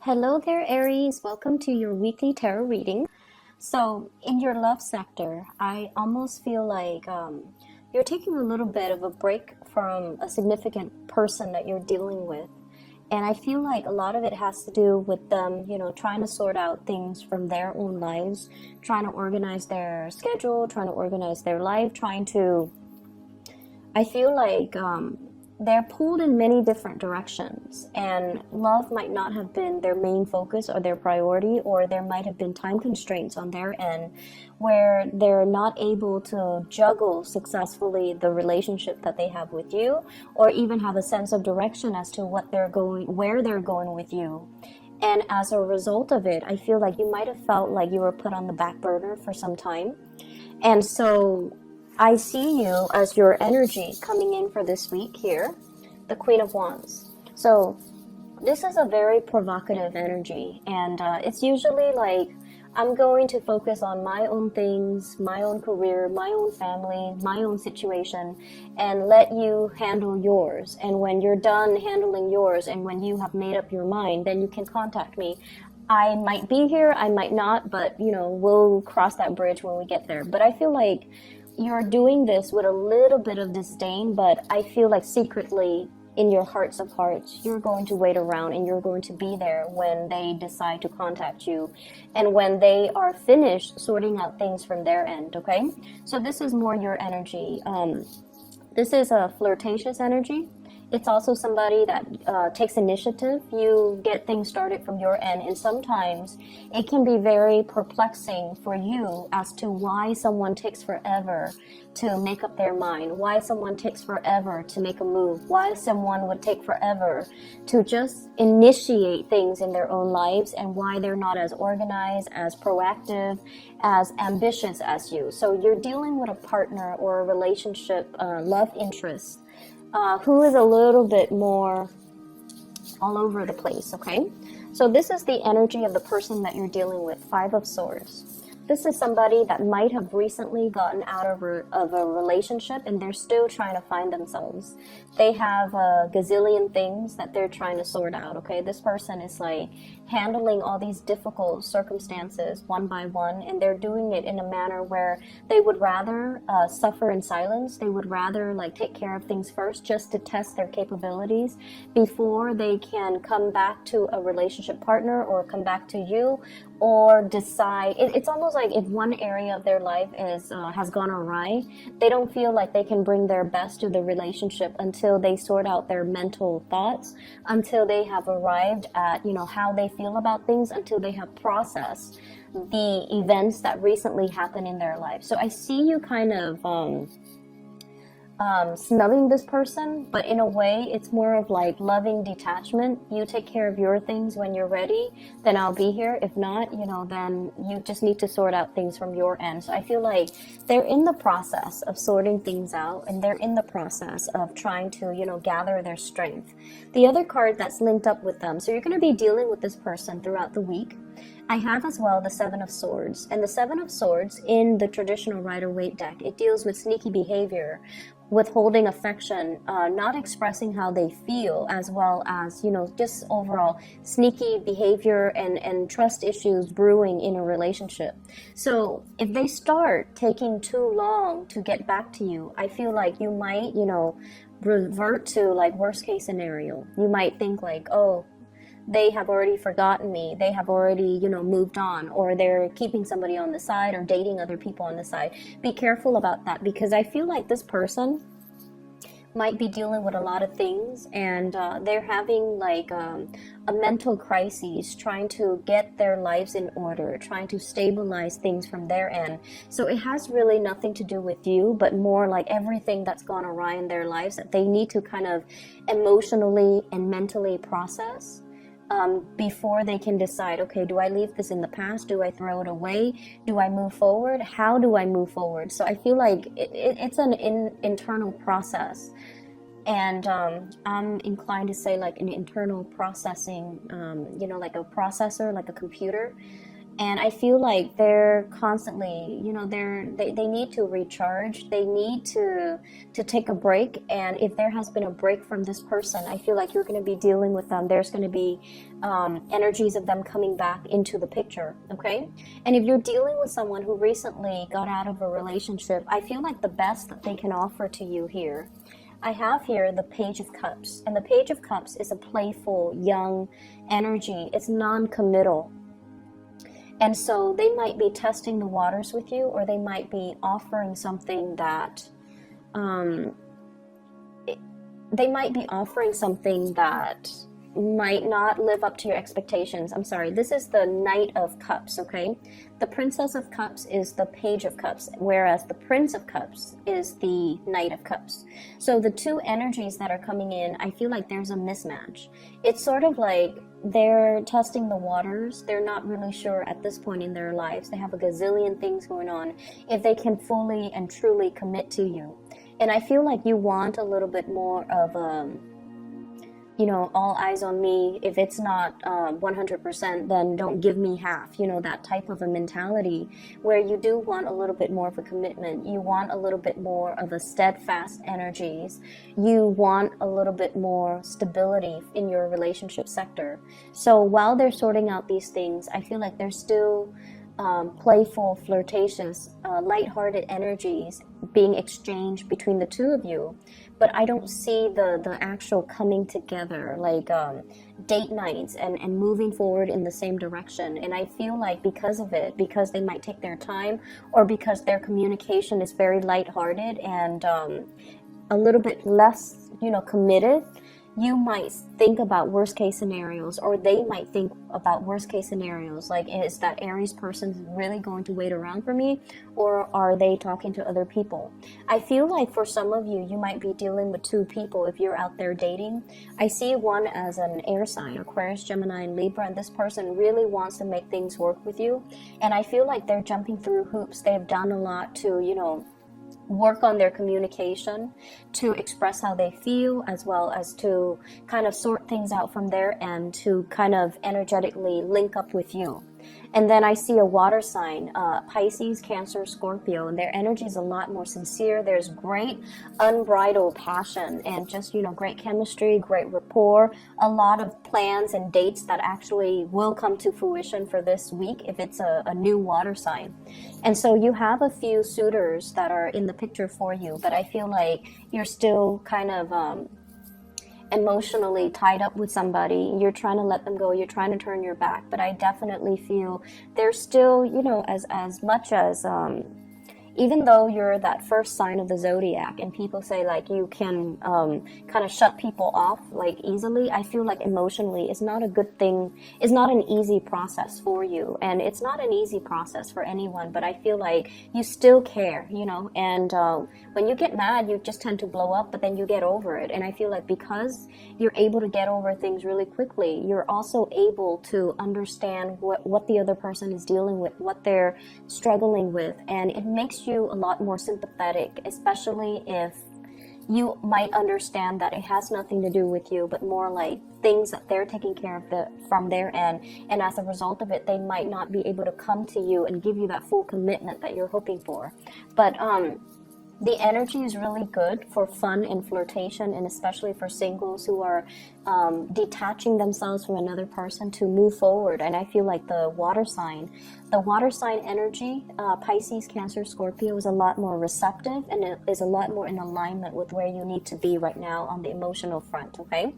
Hello there, Aries. Welcome to your weekly tarot reading. So, in your love sector, I almost feel like you're taking a little bit of a break from a significant person that you're dealing with. And I feel like a lot of it has to do with them, trying to sort out things from their own lives, trying to organize their schedule, trying to organize their life, I feel like they're pulled in many different directions, and love might not have been their main focus or their priority, or there might have been time constraints on their end where they're not able to juggle successfully the relationship that they have with you, or even have a sense of direction as to where they're going with you. And as a result of it, I feel like you might have felt like you were put on the back burner for some time. And so I see you as your energy coming in for this week here, the Queen of Wands. So this is a very provocative energy, and it's usually like, I'm going to focus on my own things, my own career, my own family, my own situation, and let you handle yours. And when you're done handling yours, and when you have made up your mind, then you can contact me. I might be here, I might not, but we'll cross that bridge when we get there. But I feel like you're doing this with a little bit of disdain, but I feel like secretly in your hearts of hearts, you're going to wait around and you're going to be there when they decide to contact you and when they are finished sorting out things from their end, okay? So this is more your energy. This is a flirtatious energy. It's also somebody that takes initiative. You get things started from your end, and sometimes it can be very perplexing for you as to why someone takes forever to make up their mind, why someone takes forever to make a move, why someone would take forever to just initiate things in their own lives, and why they're not as organized, as proactive, as ambitious as you. So you're dealing with a partner or a relationship, love interest, who is a little bit more all over the place, okay? So this is the energy of the person that you're dealing with, Five of Swords. This is somebody that might have recently gotten out of a relationship, and they're still trying to find themselves. They have a gazillion things that they're trying to sort out, okay? This person is like handling all these difficult circumstances one by one, and they're doing it in a manner where they would rather suffer in silence. They would rather like take care of things first just to test their capabilities before they can come back to a relationship partner or come back to you, or decide. It's almost like if one area of their life has gone awry, they don't feel like they can bring their best to the relationship until they sort out their mental thoughts, until they have arrived at how they feel about things, until they have processed the events that recently happened in their life. So I see you kind of snubbing this person, but in a way it's more of like loving detachment. You take care of your things. When you're ready, then I'll be here. If not, then you just need to sort out things from your end. So I feel like they're in the process of sorting things out, and they're in the process of trying to gather their strength. The other card that's linked up with them, so you're going to be dealing with this person throughout the week. I have as well the Seven of Swords, and the Seven of Swords in the traditional Rider-Waite deck, it deals with sneaky behavior, withholding affection, not expressing how they feel, as well as just overall sneaky behavior and trust issues brewing in a relationship. So if they start taking too long to get back to you, I feel like you might revert to like worst case scenario. You might think like, oh, they have already forgotten me, they have already moved on, or they're keeping somebody on the side or dating other people on the side. Be careful about that, because I feel like this person might be dealing with a lot of things, and they're having like a mental crisis, trying to get their lives in order, trying to stabilize things from their end. So it has really nothing to do with you, but more like everything that's gone awry in their lives that they need to kind of emotionally and mentally process before they can decide, okay, do I leave this in the past? Do I throw it away? Do I move forward? How do I move forward? So I feel like it's an internal process. And I'm inclined to say like an internal processing, like a processor, like a computer. And I feel like they're constantly, you know, they need to recharge. They need to take a break. And if there has been a break from this person, I feel like you're going to be dealing with them. There's going to be energies of them coming back into the picture. Okay. And if you're dealing with someone who recently got out of a relationship, I feel like the best that they can offer to you here, I have here the Page of Cups. And the Page of Cups is a playful, young energy. It's non-committal. And so they might be testing the waters with you, or they might be offering something that, might not live up to your expectations. I'm sorry, this is the Knight of Cups, okay? The Princess of Cups is the Page of Cups, whereas the Prince of Cups is the Knight of Cups. So the two energies that are coming in, I feel like there's a mismatch. It's sort of like they're testing the waters. They're not really sure at this point in their lives. They have a gazillion things going on if they can fully and truly commit to you. And I feel like you want a little bit more of you know, all eyes on me. If it's not 100%, then don't give me half, you know, that type of a mentality where you do want a little bit more of a commitment. You want a little bit more of a steadfast energies. You want a little bit more stability in your relationship sector. So while they're sorting out these things, I feel like they're still playful, flirtatious, lighthearted energies being exchanged between the two of you. But I don't see the actual coming together, like date nights and moving forward in the same direction. And I feel like because of it, because they might take their time, or because their communication is very lighthearted and a little bit less, you know, committed, you might think about worst case scenarios, or they might think about worst case scenarios. Like, is that Aries person really going to wait around for me, or are they talking to other people? I feel like for some of you, you might be dealing with two people if you're out there dating. I see one as an air sign, Aquarius, Gemini, and Libra, and this person really wants to make things work with you. And I feel like they're jumping through hoops. They've done a lot to, you know, work on their communication, to express how they feel, as well as to kind of sort things out from their end, to kind of energetically link up with you. And then I see a water sign, Pisces, Cancer, Scorpio, and their energy is a lot more sincere. There's great unbridled passion and just, you know, great chemistry, great rapport, a lot of plans and dates that actually will come to fruition for this week if it's a new water sign. And so you have a few suitors that are in the picture for you, but I feel like you're still kind of emotionally tied up with somebody. You're trying to let them go, you're trying to turn your back, but I definitely feel there's still, you know, as much as even though you're that first sign of the zodiac and people say like you can kind of shut people off like easily, I feel like emotionally it's not a good thing. It's not an easy process for you, and it's not an easy process for anyone, but I feel like you still care, you know, and when you get mad you just tend to blow up, but then you get over it. And I feel like because you're able to get over things really quickly, you're also able to understand what the other person is dealing with, what they're struggling with, and it makes you a lot more sympathetic, especially if you might understand that it has nothing to do with you, but more like things that they're taking care of from their end, and as a result of it they might not be able to come to you and give you that full commitment that you're hoping for. But the energy is really good for fun and flirtation, and especially for singles who are detaching themselves from another person to move forward. And I feel like the water sign energy, Pisces, Cancer, Scorpio, is a lot more receptive, and it is a lot more in alignment with where you need to be right now on the emotional front, okay?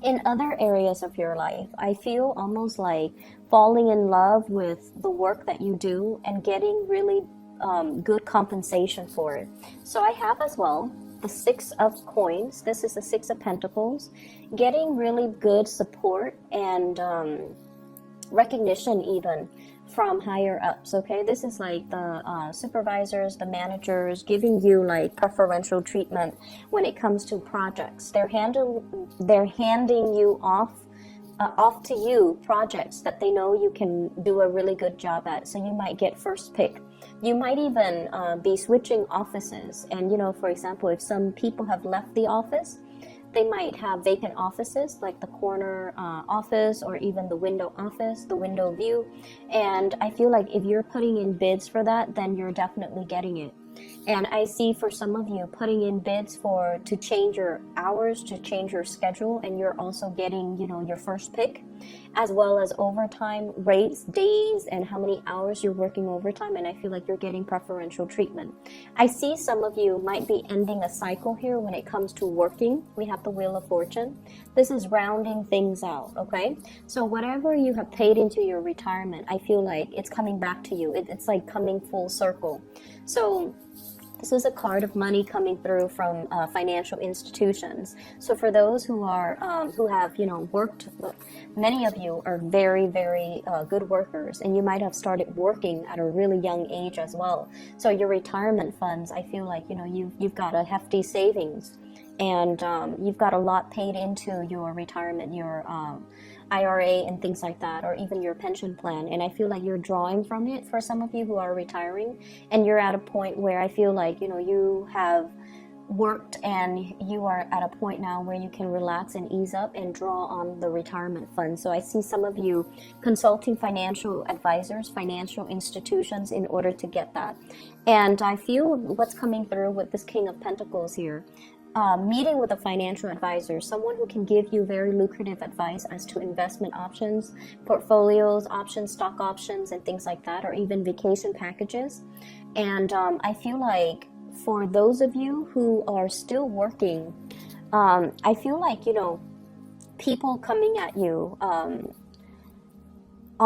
In other areas of your life, I feel almost like falling in love with the work that you do and getting really good compensation for it. So I have as well the Six of Coins. This is the Six of Pentacles. Getting really good support and recognition even from higher ups, okay? This is like the supervisors, the managers giving you like preferential treatment when it comes to projects. They're handing you off to you projects that they know you can do a really good job at, so you might get first pick. You might even be switching offices, and you know, for example, if some people have left the office, They might have vacant offices, like the corner office, or even the window office, the window view. And I feel like if you're putting in bids for that, then you're definitely getting it. And I see for some of you putting in bids to change your hours, to change your schedule, and you're also getting, your first pick, as well as overtime rates, days, and how many hours you're working overtime. And I feel like you're getting preferential treatment. I see some of you might be ending a cycle here when it comes to working. We have the Wheel of Fortune. This is rounding things out, okay? So whatever you have paid into your retirement, I feel like it's coming back to you. It's like coming full circle. So this is a card of money coming through from financial institutions. So for those who have worked, many of you are very, very good workers, and you might have started working at a really young age as well. So your retirement funds, I feel like you've got a hefty savings, and you've got a lot paid into your retirement, your IRA and things like that, or even your pension plan. And I feel like you're drawing from it for some of you who are retiring, and you're at a point where I feel like you have worked and you are at a point now where you can relax and ease up and draw on the retirement fund. So I see some of you consulting financial advisors, financial institutions in order to get that. And I feel what's coming through with this King of Pentacles here, meeting with a financial advisor, someone who can give you very lucrative advice as to investment options, portfolios, options, stock options, and things like that, or even vacation packages. And I feel like for those of you who are still working, I feel like, people coming at you on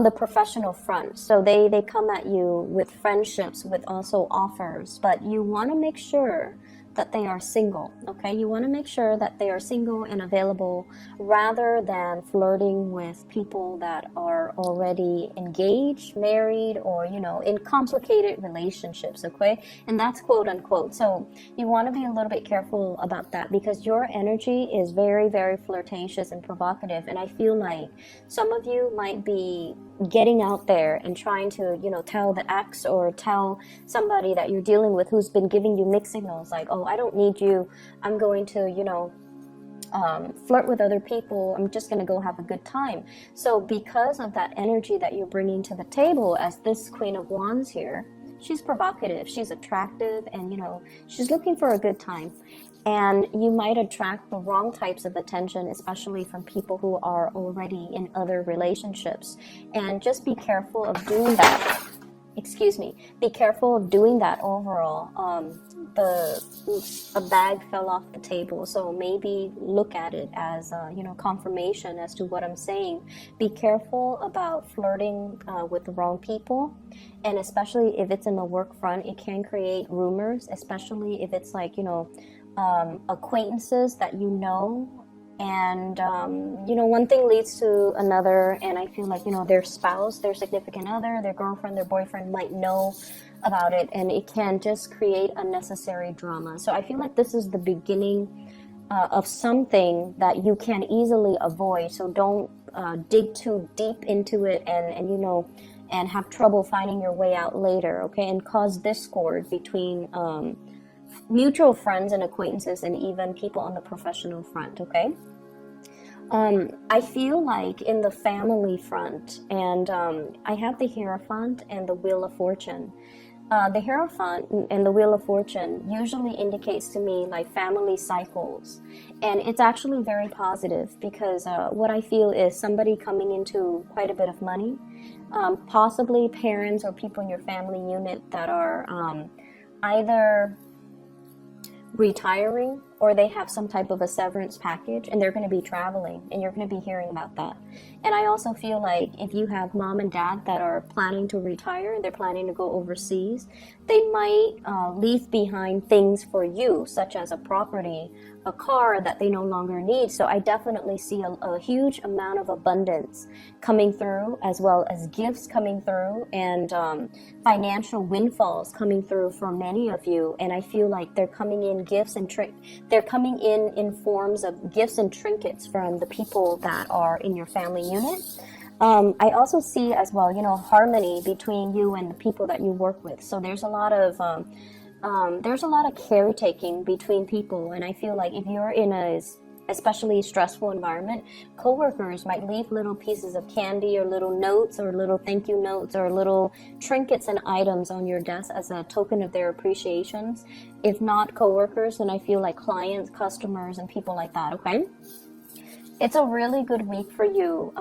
the professional front. So they come at you with friendships, with also offers, but you want to make sure that they are single, okay? You want to make sure that they are single and available, rather than flirting with people that are already engaged, married, or, in complicated relationships, okay? And that's quote unquote. So you want to be a little bit careful about that, because your energy is very, very flirtatious and provocative. And I feel like some of you might be getting out there and trying to, tell the ex or tell somebody that you're dealing with who's been giving you mixed signals, like, oh, I don't need you, I'm going to, flirt with other people, I'm just going to go have a good time. So because of that energy that you're bringing to the table as this Queen of Wands here, she's provocative, she's attractive, and, she's looking for a good time. And you might attract the wrong types of attention, especially from people who are already in other relationships. And just be careful of doing that. Be careful of doing that overall. A bag fell off the table, so maybe look at it as confirmation as to what I'm saying. Be careful about flirting with the wrong people, and especially if it's in the work front, it can create rumors, especially if it's like acquaintances that and one thing leads to another, and I feel like their spouse, their significant other, their girlfriend, their boyfriend might know about it, and it can just create unnecessary drama. So I feel like this is the beginning of something that you can easily avoid. So don't dig too deep into it and have trouble finding your way out later, okay, and cause discord between mutual friends and acquaintances, and even people on the professional front, okay? I feel like in the family front, and I have the Hierophant and the Wheel of Fortune. The Hierophant and the Wheel of Fortune usually indicates to me like family cycles, and it's actually very positive, because what I feel is somebody coming into quite a bit of money, possibly parents or people in your family unit that are either retiring, or they have some type of a severance package, and they're going to be traveling, and you're going to be hearing about that. And I also feel like if you have mom and dad that are planning to retire, they're planning to go overseas, they might leave behind things for you, such as a property, a car that they no longer need. So I definitely see a huge amount of abundance coming through, as well as gifts coming through, and financial windfalls coming through for many of you. And I feel like they're coming in gifts and they're coming in forms of gifts and trinkets from the people that are in your family unit. I also see as well, harmony between you and the people that you work with. So there's a lot of caretaking between people, and I feel like if you're in a especially stressful environment, coworkers might leave little pieces of candy or little notes or little thank you notes or little trinkets and items on your desk as a token of their appreciations. If not coworkers, then I feel like clients, customers, and people like that, okay? It's a really good week for you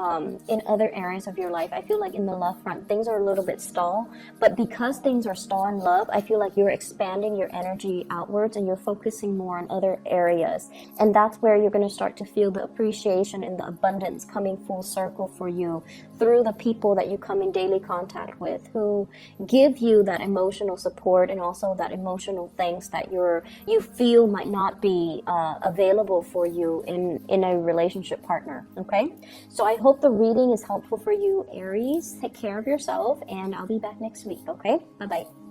in other areas of your life. I feel like in the love front, things are a little bit stall, but because things are stall in love, I feel like you're expanding your energy outwards and you're focusing more on other areas. And that's where you're going to start to feel the appreciation and the abundance coming full circle for you through the people that you come in daily contact with, who give you that emotional support and also that emotional things that you feel might not be available for you in a relationship partner. Okay, so I hope the reading is helpful for you, Aries. Take care of yourself, and I'll be back next week. Okay, bye bye.